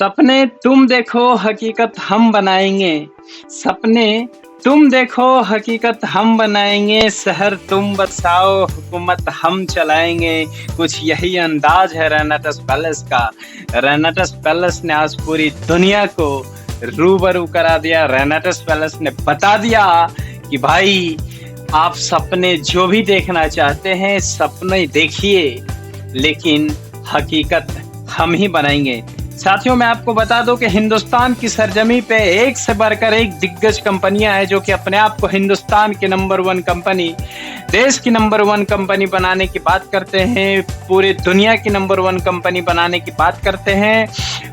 सपने तुम देखो हकीकत हम बनाएंगे। सपने तुम देखो हकीकत हम बनाएंगे। शहर तुम बसाओ हुकूमत हम चलाएंगे। कुछ यही अंदाज है रेनाटस पैलेस का। रेनाटस पैलेस ने आज पूरी दुनिया को रूबरू करा दिया। रेनाटस पैलेस ने बता दिया कि भाई आप सपने जो भी देखना चाहते हैं सपने देखिए, लेकिन हकीकत हम ही बनाएंगे। साथियों, मैं आपको बता दूं कि हिंदुस्तान की सरजमी पे एक से बढ़कर एक दिग्गज कंपनियां हैं जो कि अपने आप को हिंदुस्तान की नंबर 1 कंपनी, देश की नंबर 1 कंपनी बनाने की बात करते हैं, पूरे दुनिया की नंबर 1 कंपनी बनाने की बात करते हैं,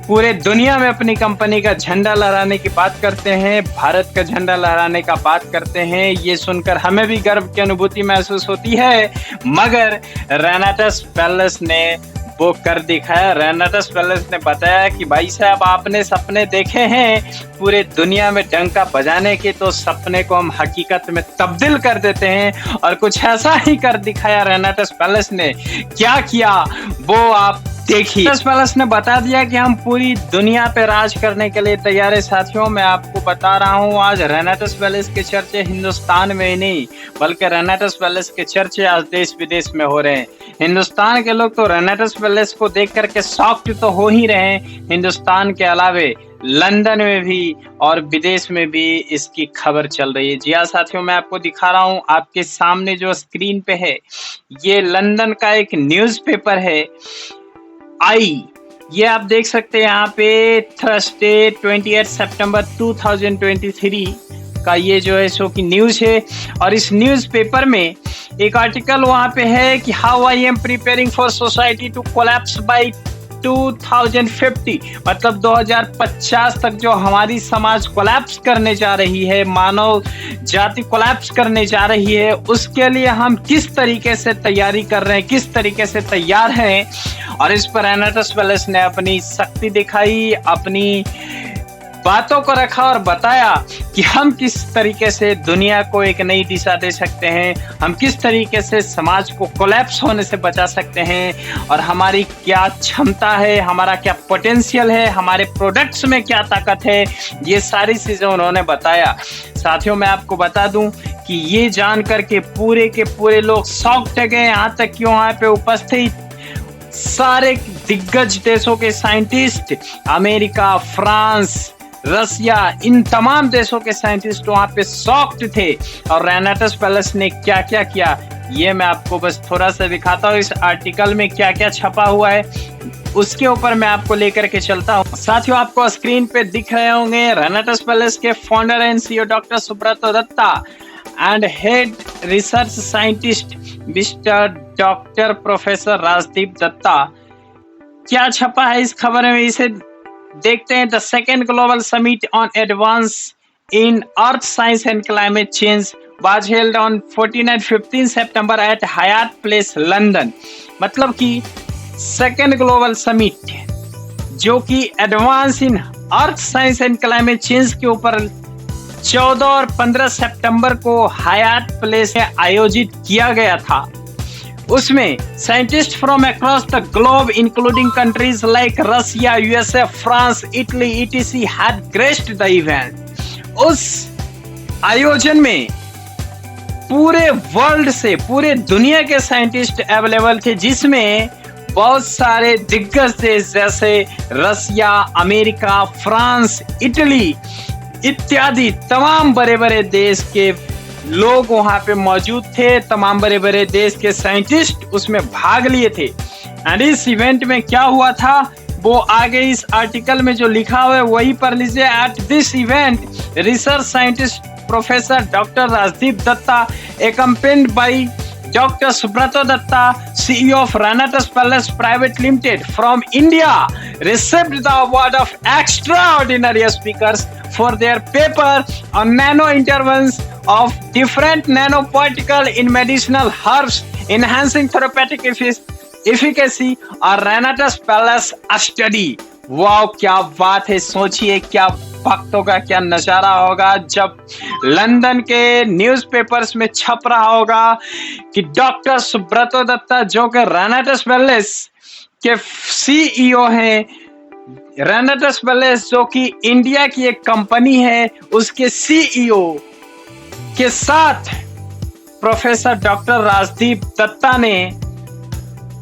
पूरे दुनिया में अपनी कंपनी का झंडा लहराने की बात करते हैं, भारत का झंडा लहराने का बात करते हैं। ये सुनकर हमें भी गर्व की अनुभूति महसूस होती है, मगर रेनाटस पैलेस ने वो कर दिखाया। रेनाटस पैलेस ने बताया कि भाई साहब, आपने सपने देखे हैं पूरे दुनिया में डंका बजाने के, तो सपने को हम हकीकत में तब्दील कर देते हैं। और कुछ ऐसा ही कर दिखाया रेनाटस पैलेस ने। क्या किया वो आप देखिए। रेनाटस पैलेस ने बता दिया कि हम पूरी दुनिया पे राज करने के लिए तैयार है। साथियों, मैं आपको बता रहा हूँ, आज रेनाटस पैलेस के चर्चे हिंदुस्तान में ही नहीं बल्कि रेनाटस पैलेस के चर्चे आज देश विदेश में हो रहे हैं। हिंदुस्तान के लोग तो रेनाटस पैलेस को देख करके शॉक्ड तो हो ही रहे हैं, हिंदुस्तान के अलावे लंदन में भी और विदेश में भी इसकी खबर चल रही है। जी हाँ साथियों, मैं आपको दिखा रहा हूँ, आपके सामने जो स्क्रीन पे है ये लंदन का एक न्यूज़पेपर है ये आप देख सकते हैं यहाँ पे थर्सडे 28 सितंबर 2023 का ये जो है सो की न्यूज है। और इस न्यूज पेपर में एक आर्टिकल वहाँ पे है कि how I am preparing for society to collapse by 2050, मतलब 2050 तक जो हमारी समाज कोलैप्स करने जा रही है, मानव जाति कोलैप्स करने जा रही है, उसके लिए हम किस तरीके से तैयारी कर रहे हैं, किस तरीके से तैयार हैं। और इस पर रेनाटस पैलेस ने अपनी शक्ति दिखाई, अपनी बातों को रखा और बताया कि हम किस तरीके से दुनिया को एक नई दिशा दे सकते हैं, हम किस तरीके से समाज को कोलैप्स होने से बचा सकते हैं, और हमारी क्या क्षमता है, हमारा क्या पोटेंशियल है, हमारे प्रोडक्ट्स में क्या ताकत है। ये सारी चीजें उन्होंने बताया। साथियों, मैं आपको बता दूं कि ये जान करके पूरे के पूरे लोग शॉक्ड गए, यहाँ तक कि वहाँ पे उपस्थित सारे दिग्गज देशों के साइंटिस्ट, अमेरिका, फ्रांस, रसिया, इन तमाम देशों के साइंटिस्ट वहां पे शॉक्ड थे। और रेनाटस पैलेस ने क्या क्या किया ये मैं आपको बस थोड़ा सा दिखाता हूँ। इस आर्टिकल में क्या क्या छपा हुआ है उसके ऊपर मैं आपको लेकर के चलता हूँ। साथियों, आपको स्क्रीन पे दिख रहे होंगे रेनाटस पैलेस के founder and CEO doctor Subrato Datta and head research scientist mister doctor professor Rajdeep Datta. क्या छपा है इस खबर में, इसे देखते हैं। The second global summit on advance in earth science and climate change was held on 14 and 15 सितंबर एट हयात प्लेस लंदन। मतलब कि सेकेंड ग्लोबल समिट जो कि advance in earth science and climate change के ऊपर 14 और 15 सितंबर को हयात प्लेस में आयोजित किया गया था, उसमें scientist from across the globe including countries like Russia, USA, France, Italy etc had graced the event. उस आयोजन में पूरे वर्ल्ड से, पूरे दुनिया के साइंटिस्ट अवेलेबल थे, जिसमें बहुत सारे दिग्गज देश जैसे रसिया, अमेरिका, फ्रांस, इटली इत्यादि तमाम बड़े बड़े देश के लोग वहां पे मौजूद थे। तमाम बड़े बड़े देश के साइंटिस्ट उसमें भाग लिए थे। एंड इस इवेंट में क्या हुआ था वो आगे इस आर्टिकल में जो लिखा हुआ है वही पढ़ लीजिए। At this event research scientist professor doctor Rajdeep Datta accompanied by Dr. Subrato Datta, CEO of Renatus Palace Private Limited from India, received the award of extraordinary speakers for their paper on nano interventions of different nanoparticle in medicinal herbs enhancing therapeutic efficacy और Renatus Palace study। वाह, क्या बात है। सोचिए क्या वक्तों का क्या नजारा होगा जब लंदन के न्यूज़पेपर्स में छप रहा होगा कि डॉक्टर सुब्रतो दत्ता जो कि रेनाटस पैलेस के सीईओ हैं, रेनेटस पैलेस जो कि इंडिया की एक कंपनी है, उसके सीईओ के साथ प्रोफेसर डॉक्टर राजदीप दत्ता ने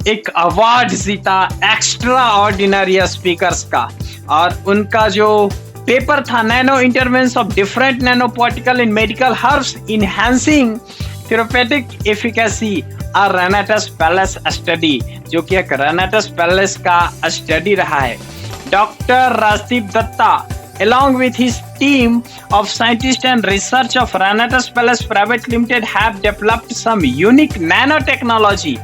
एक अवार्ड जीता एक्स्ट्रा ऑर्डिनरी स्पीकर्स का। और उनका जो पेपर था, nano intervention of different nano particle in medical herbs enhancing therapeutic efficacy और रेनेटस पैलेस स्टडी, जो कि एक रेनेटस पैलेस का स्टडी रहा है। Doctor Rajdeep Datta along with his team of scientists and research of Renatus Palace Private Limited have developed some unique nanotechnology,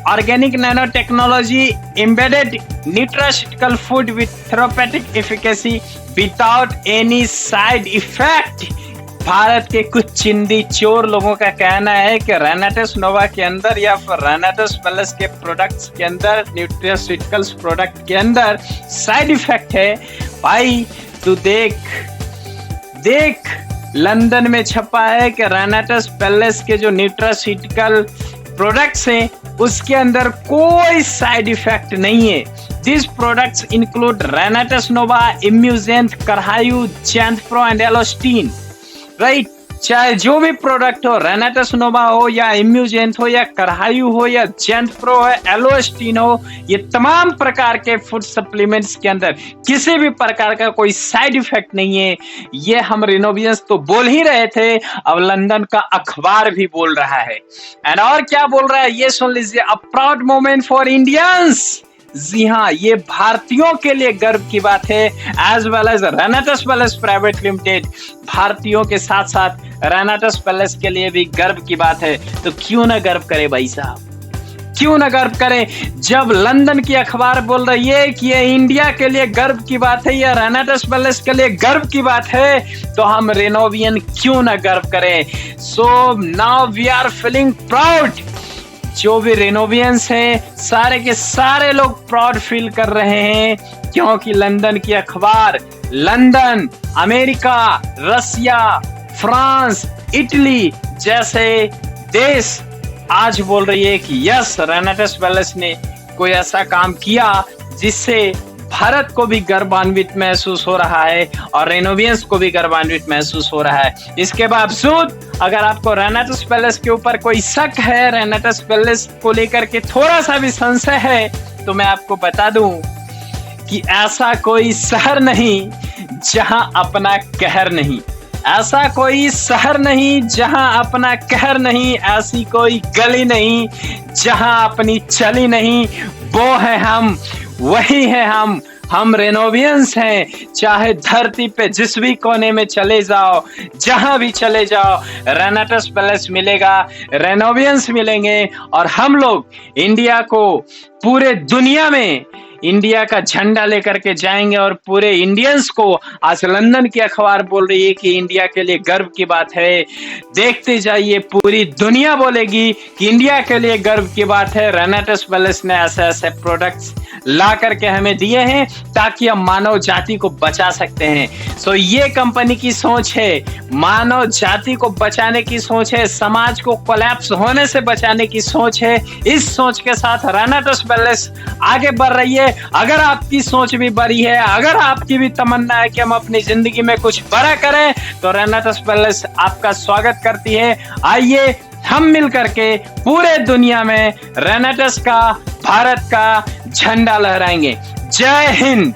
organic nanotechnology embedded nutraceutical food with therapeutic efficacy without any side effect। Bharat के कुछ चिंदी चोर लोगों का कहना है कि रेनेटस नोवा के अंदर या फिर रेनेटस पैलेस के प्रोडक्ट्स के अंदर, न्यूट्रास्यूटिकल्स प्रोडक्ट के अंदर साइड इफेक्ट है। भाई तू देख लंदन में छपा है कि रेनेटस पैलेस के जो न्यूट्रास्यूटिकल प्रोडक्ट्स हैं उसके अंदर कोई साइड इफेक्ट नहीं है। This products include Renatus Nova, Immuzanth, Karhayu, Xanthpro and Alostin. Right, चाहे जो भी प्रोडक्ट हो, रेनेटस नोवा हो या इम्यूजेंथ हो या करहायू हो या जैंथप्रो हो, एलोस्टीन हो, ये तमाम प्रकार के फूड सप्लीमेंट्स के अंदर किसी भी प्रकार का कोई साइड इफेक्ट नहीं है। ये हम रिनोवियंस तो बोल ही रहे थे, अब लंदन का अखबार भी बोल रहा है। एंड और क्या बोल रहा है ये सुन लीजिए। A proud moment for Indians. जी हाँ, ये भारतीयों के लिए गर्व की बात है। As well as Renatus Palace private limited, भारतीयों के साथ साथ रेनेटस पैलेस के लिए भी गर्व की बात है। तो क्यों ना गर्व करे भाई साहब, क्यों ना गर्व करें। जब लंदन की अखबार बोल रही है कि ये इंडिया के लिए गर्व की बात है या रेनेटस पैलेस के लिए गर्व की बात है, तो हम रेनोवियन क्यों ना गर्व करें। So now we are feeling proud. जो भी रेनोवियंस हैं सारे के सारे लोग प्राउड फील कर रहे हैं, क्योंकि लंदन की अखबार, लंदन, अमेरिका, रसिया, फ्रांस, इटली जैसे देश आज बोल रही है कि यस, रेनेटस पैलेस ने कोई ऐसा काम किया जिससे भारत को भी गर्वान्वित महसूस हो रहा है और रेनोवियंस को भी गर्वान्वित महसूस हो रहा है। इसके बावजूद अगर आपको रेनेटस पैलेस के ऊपर कोई शक है, रेनेटस पैलेस को लेकर के थोड़ा सा भी संशय है, तो मैं आपको बता दूं कि ऐसा कोई शहर नहीं जहां अपना कहर नहीं, ऐसा कोई शहर नहीं जहां अपना कहर नहीं, ऐसी कोई गली नहीं जहां अपनी चली नहीं। वो है हम, वही है हम रेनोवियंस हैं। चाहे धरती पे जिस भी कोने में चले जाओ, जहां भी चले जाओ, रेनेटस पैलेस मिलेगा, रेनोवियंस मिलेंगे और हम लोग इंडिया को पूरे दुनिया में इंडिया का झंडा लेकर के जाएंगे। और पूरे इंडियंस को आज लंदन की अखबार बोल रही है कि इंडिया के लिए गर्व की बात है। देखते जाइए, पूरी दुनिया बोलेगी कि इंडिया के लिए गर्व की बात है। रेनेटस पैलेस ने ऐसे ऐसे प्रोडक्ट्स ला करके हमें दिए हैं ताकि हम मानव जाति को बचा सकते हैं। सो ये कंपनी की सोच है, मानव जाति को बचाने की सोच है, समाज को कोलैप्स होने से बचाने की सोच है। इस सोच के साथ रेनेटस पैलेस आगे बढ़ रही है। अगर आपकी सोच भी बड़ी है, अगर आपकी भी तमन्ना है कि हम अपनी जिंदगी में कुछ बड़ा करें, तो रेनेटस पैलेस आपका स्वागत करती है। आइए हम मिल करके पूरे दुनिया में रेनेटस का, भारत का झंडा लहराएंगे। जय हिंद।